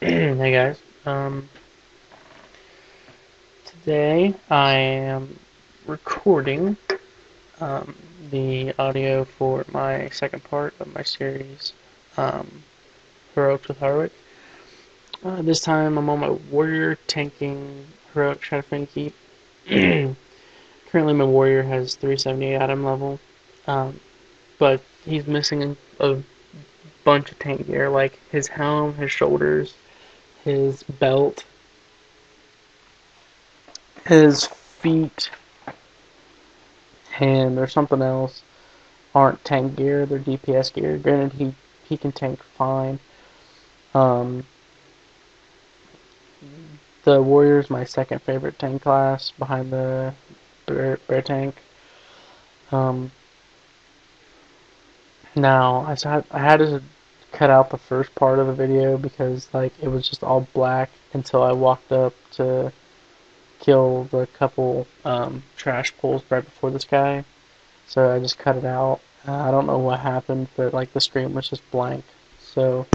Hey guys, today I am recording um, the audio for my second part of my series, um, Heroics with Harwick. This time I'm on my warrior tanking Heroic Shadowfang keep. Currently my warrior has 378 item level, um, but he's missing a bunch of tank gear like his helm, his shoulders, his belt, his feet, and there's something else. Aren't tank gear, they're DPS gear. Granted, he can tank fine. Um, the warrior's my second favorite tank class behind the bear tank. Um, Now I had to cut out the first part of the video because like it was just all black until I walked up to kill the couple trash pulls right before this guy. So I just cut it out. I don't know what happened, but like the screen was just blank. So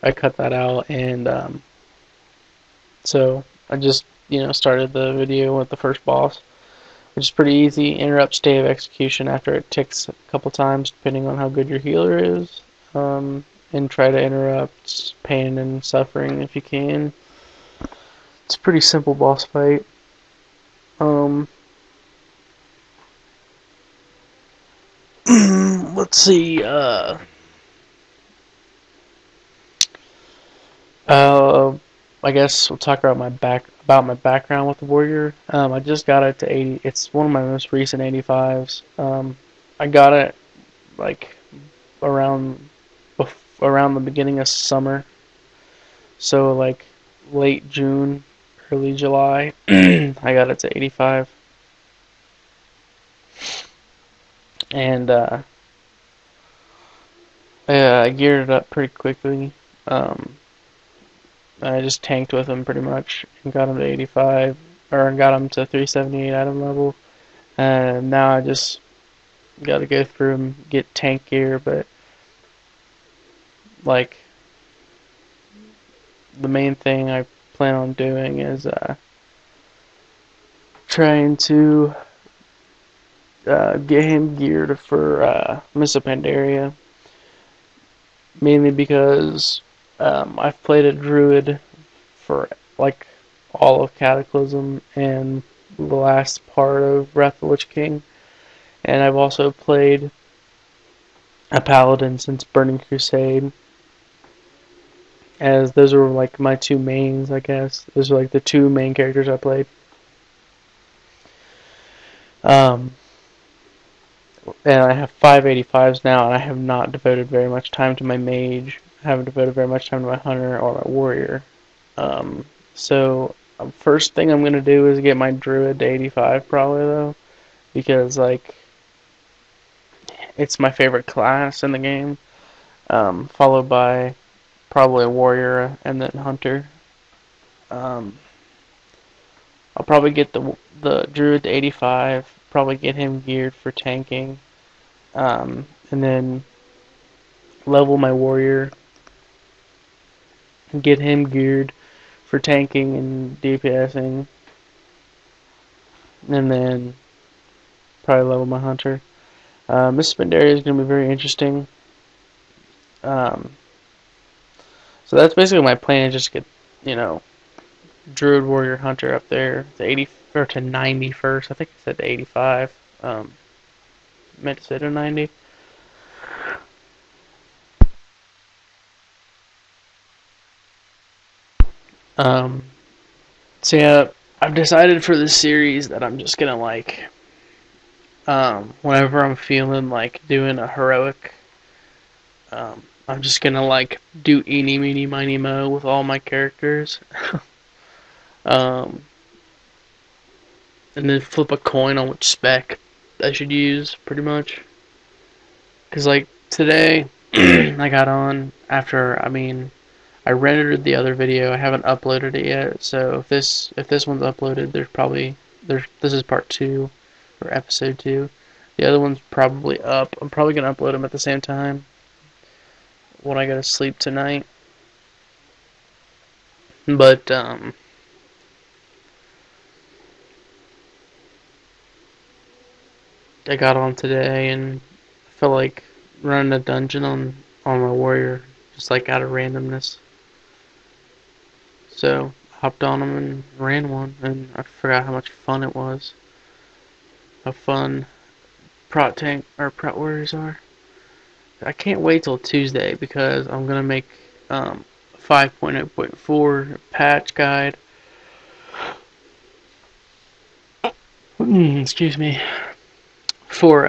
I cut that out, and so I just started the video with the first boss, which is pretty easy. Interrupt state of execution after it ticks a couple times, depending on how good your healer is, and try to interrupt pain and suffering if you can. It's a pretty simple boss fight. Um, let's see. Uh, I guess we'll talk about my background with the warrior. I just got it to 80. It's one of my most recent 85s. I got it like around around the beginning of summer, so like late June, early July. I got it to 85, and I geared it up pretty quickly. Um, I just tanked with him pretty much and got him to 85, or got him to 378 item level. And now I just got to go through and get tank gear, but like the main thing I plan on doing is trying to get him geared for Mists of Pandaria, mainly because I've played a druid for like all of Cataclysm and the last part of Wrath of the Lich King, and I've also played a paladin since Burning Crusade, as those were like my two mains, I guess. Those are like the two main characters I played. Um, and I have 585s now, and I have not devoted very much time to my mage. I haven't devoted very much time to my hunter or my warrior. So first thing I'm gonna do is get my druid to 85 probably though, because like it's my favorite class in the game. Followed by probably a warrior and then hunter. Um, I'll probably get the druid to 85. Probably get him geared for tanking, and then level my warrior and get him geared for tanking and DPSing, and then probably level my hunter. This Spendaria is going to be very interesting. Um, so that's basically my plan, just get, Druid, Warrior, Hunter up there, to 80 or to 90 first. I think I said to 85. Meant to say to 90. Um, so yeah, I've decided for this series that I'm just gonna like, whenever I'm feeling like doing a heroic, I'm just gonna like do eeny, meeny, miny, mo with all my characters. um, and then flip a coin on which spec I should use, pretty much. Because, like, today, I got on after, I rendered the other video. I haven't uploaded it yet, so if this one's uploaded, this is part 2, or episode 2. The other one's probably up. I'm probably going to upload them at the same time when I go to sleep tonight. But I got on today and I felt like running a dungeon on my warrior, just like out of randomness. So I hopped on them and ran one, and I forgot how much fun it was. How fun Prot tank or Prot warriors are. I can't wait till Tuesday because I'm gonna make 5.0.4 patch guide. Excuse me. For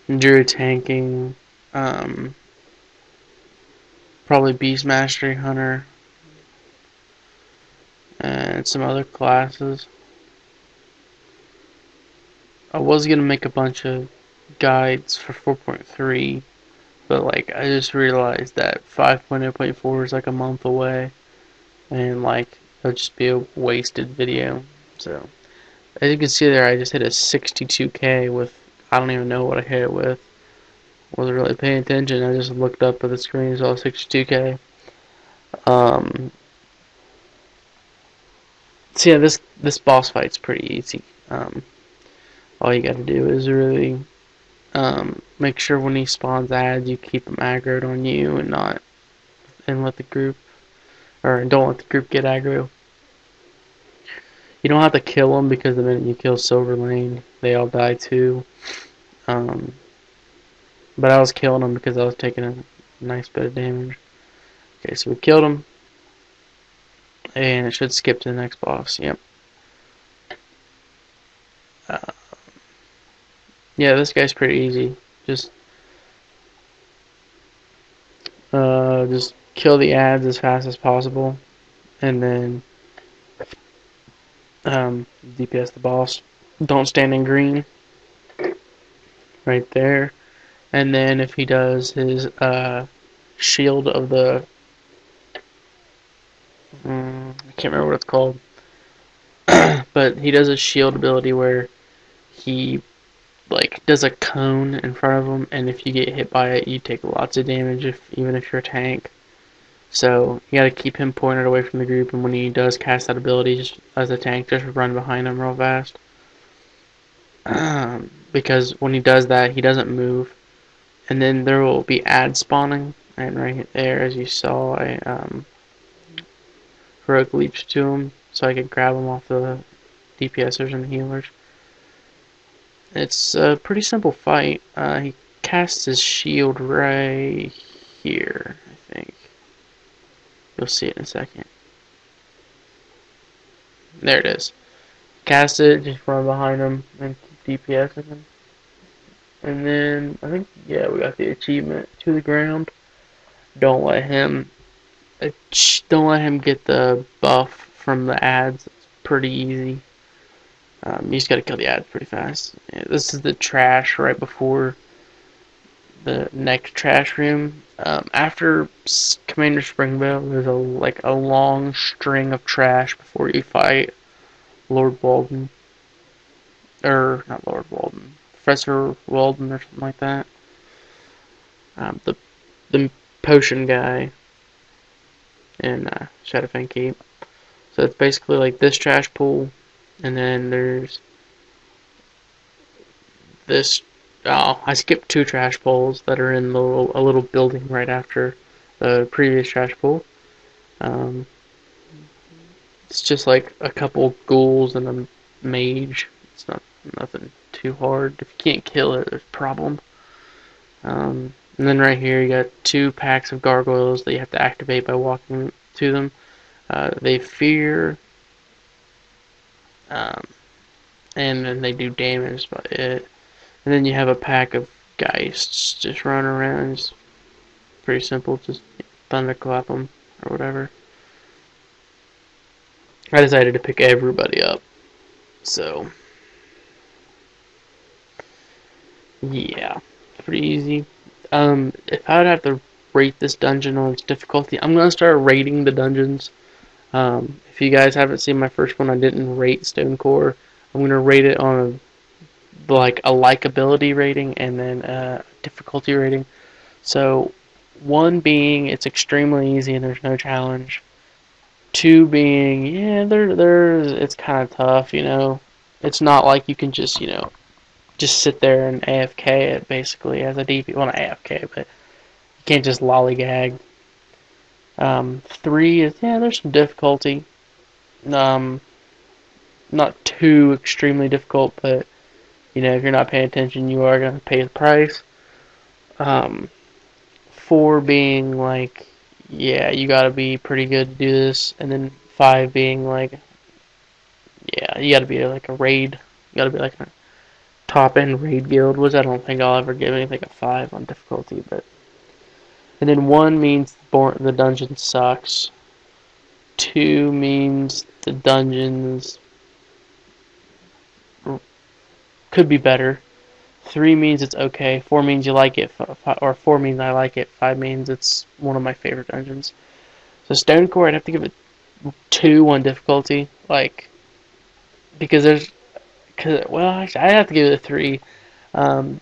druid tanking, um, probably beast mastery hunter, and some other classes. I was gonna make a bunch of guides for 4.3, but like I just realized that 5.0.4 is like a month away, and like it'll just be a wasted video. So as you can see there, I just hit a 62k with, I don't even know what I hit it with. Wasn't really paying attention. I just looked up at the screen and saw 62k. So yeah, this boss fight's pretty easy. All you gotta do is really make sure when he spawns ads, you keep him aggroed on you and let the group, or don't let the group get aggro. You don't have to kill them because the minute you kill Silver Lane, they all die too. Um, but I was killing them because I was taking a nice bit of damage. Okay, so we killed him, and it should skip to the next boss. Yep. Uh, yeah, this guy's pretty easy. Just kill the ads as fast as possible, and then DPS the boss. Don't stand in green, right there. And then if he does his shield of the, I can't remember what it's called, but he does a shield ability where he like does a cone in front of him, and if you get hit by it, you take lots of damage, even if you're a tank. So you gotta keep him pointed away from the group, and when he does cast that ability, just as a tank, just run behind him real fast. Because when he does that, he doesn't move, and then there will be ads spawning, and right there, as you saw, I heroic leaps to him, so I can grab him off the DPSers and the healers. It's a pretty simple fight. He casts his shield right here, I think. You'll see it in a second. There it is. Cast it, just run behind him and keep DPSing him. And then, I think, yeah, we got the achievement to the ground. Don't let him get the buff from the ads. It's pretty easy. You just gotta kill the ads pretty fast. Yeah, this is the trash right before the next trash room. After Commander Springvale, there's a long string of trash before you fight Lord Walden, or not Lord Walden, Professor Walden or something like that. The potion guy in Shadowfang Keep. So it's basically like this trash pool, and then there's this. Oh, I skipped two trash pools that are in a little building right after the previous trash pool. It's just like a couple ghouls and a mage. It's nothing too hard. If you can't kill it, there's a problem. And then right here you got two packs of gargoyles that you have to activate by walking to them. They fear, and then they do damage by it. And then you have a pack of geists just running around. It's pretty simple, just thunderclap them or whatever. I decided to pick everybody up, so yeah, pretty easy. If I would have to rate this dungeon on its difficulty, I'm gonna start rating the dungeons. If you guys haven't seen my first one, I didn't rate Stone Core. I'm gonna rate it on a likability rating and then a difficulty rating. So 1 being it's extremely easy and there's no challenge. 2 being, yeah, there's it's kind of tough, you know. It's not like you can just, you know, just sit there and AFK it basically as a DP. Well, not AFK, but you can't just lollygag. 3 is, yeah, there's some difficulty. Um, Not too extremely difficult, but you know, if you're not paying attention, you are gonna pay the price. Um, 4 being like, yeah, you gotta be pretty good to do this, and then 5 being like, yeah, you gotta be like a raid. You gotta be like a top end raid guild, which I don't think I'll ever give anything a 5 on difficulty, but. And then 1 means the dungeon sucks. 2 means the dungeons could be better. 3 means it's okay. 4 means you like it. Or 4 means I like it. 5 means it's one of my favorite dungeons. So Stonecore, I'd have to give it 2 on difficulty. Like, because there's... well, actually, I'd have to give it a 3. Um,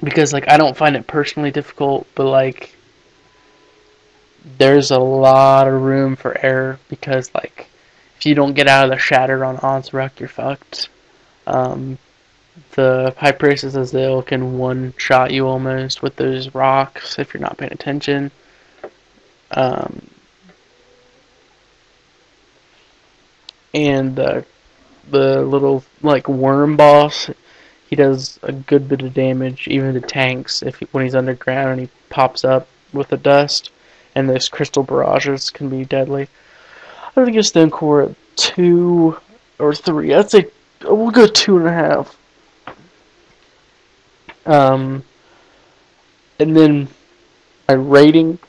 because, like, I don't find it personally difficult, but, like, there's a lot of room for error. Because, like, if you don't get out of the shatter on Onsruck, you're fucked. The High Priestess Azil can one-shot you almost with those rocks if you're not paying attention. And the little like worm boss, he does a good bit of damage even to tanks when he's underground and he pops up with the dust. And those crystal barrages can be deadly. I think it's Stonecore 2 or 3. I'd say we'll go 2.5. And then my rating,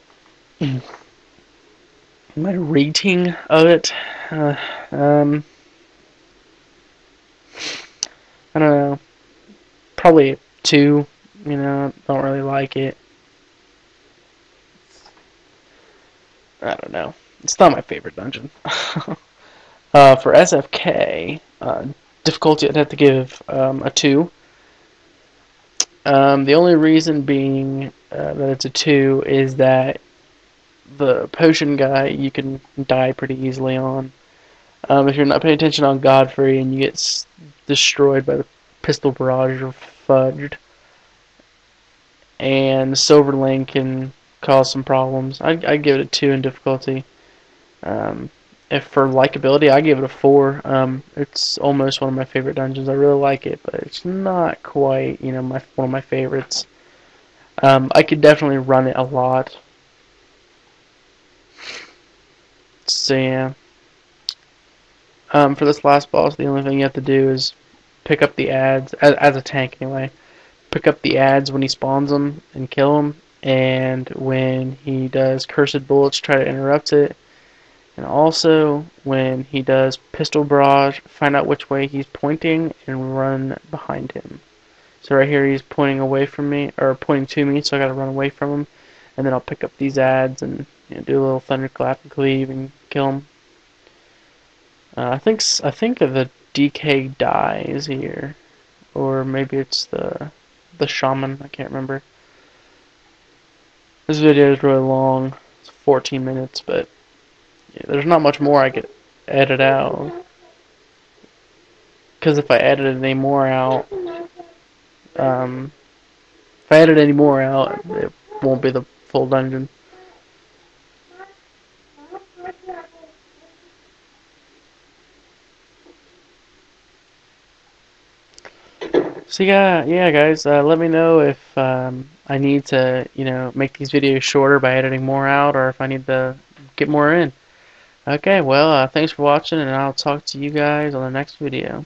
my rating of it, I don't know, probably 2. You know, don't really like it. I don't know. It's not my favorite dungeon. For SFK, difficulty I'd have to give a 2. The only reason being that it's a 2 is that the potion guy you can die pretty easily on. If you're not paying attention on Godfrey and you get destroyed by the pistol barrage, you're fudged. And Silverling can cause some problems. I'd give it a 2 in difficulty. If for likability, I give it a 4. It's almost one of my favorite dungeons. I really like it, but it's not quite, you know, one of my favorites. I could definitely run it a lot. So yeah. For this last boss, the only thing you have to do is pick up the ads, as a tank anyway. Pick up the ads when he spawns them and kill them, and when he does Cursed Bullets, try to interrupt it. And also, when he does Pistol Barrage, find out which way he's pointing and run behind him. So right here he's pointing away from me, or pointing to me, so I gotta run away from him. And then I'll pick up these ads and, you know, do a little thunderclap and cleave and kill him. I think the DK dies here, or maybe it's the shaman. I can't remember. This video is really long. It's 14 minutes, but yeah, there's not much more I could edit out. Because if I edited any more out, it won't be the full dungeon. So yeah, guys. Let me know if I need to, you know, make these videos shorter by editing more out, or if I need to get more in. Okay, well, thanks for watching, and I'll talk to you guys on the next video.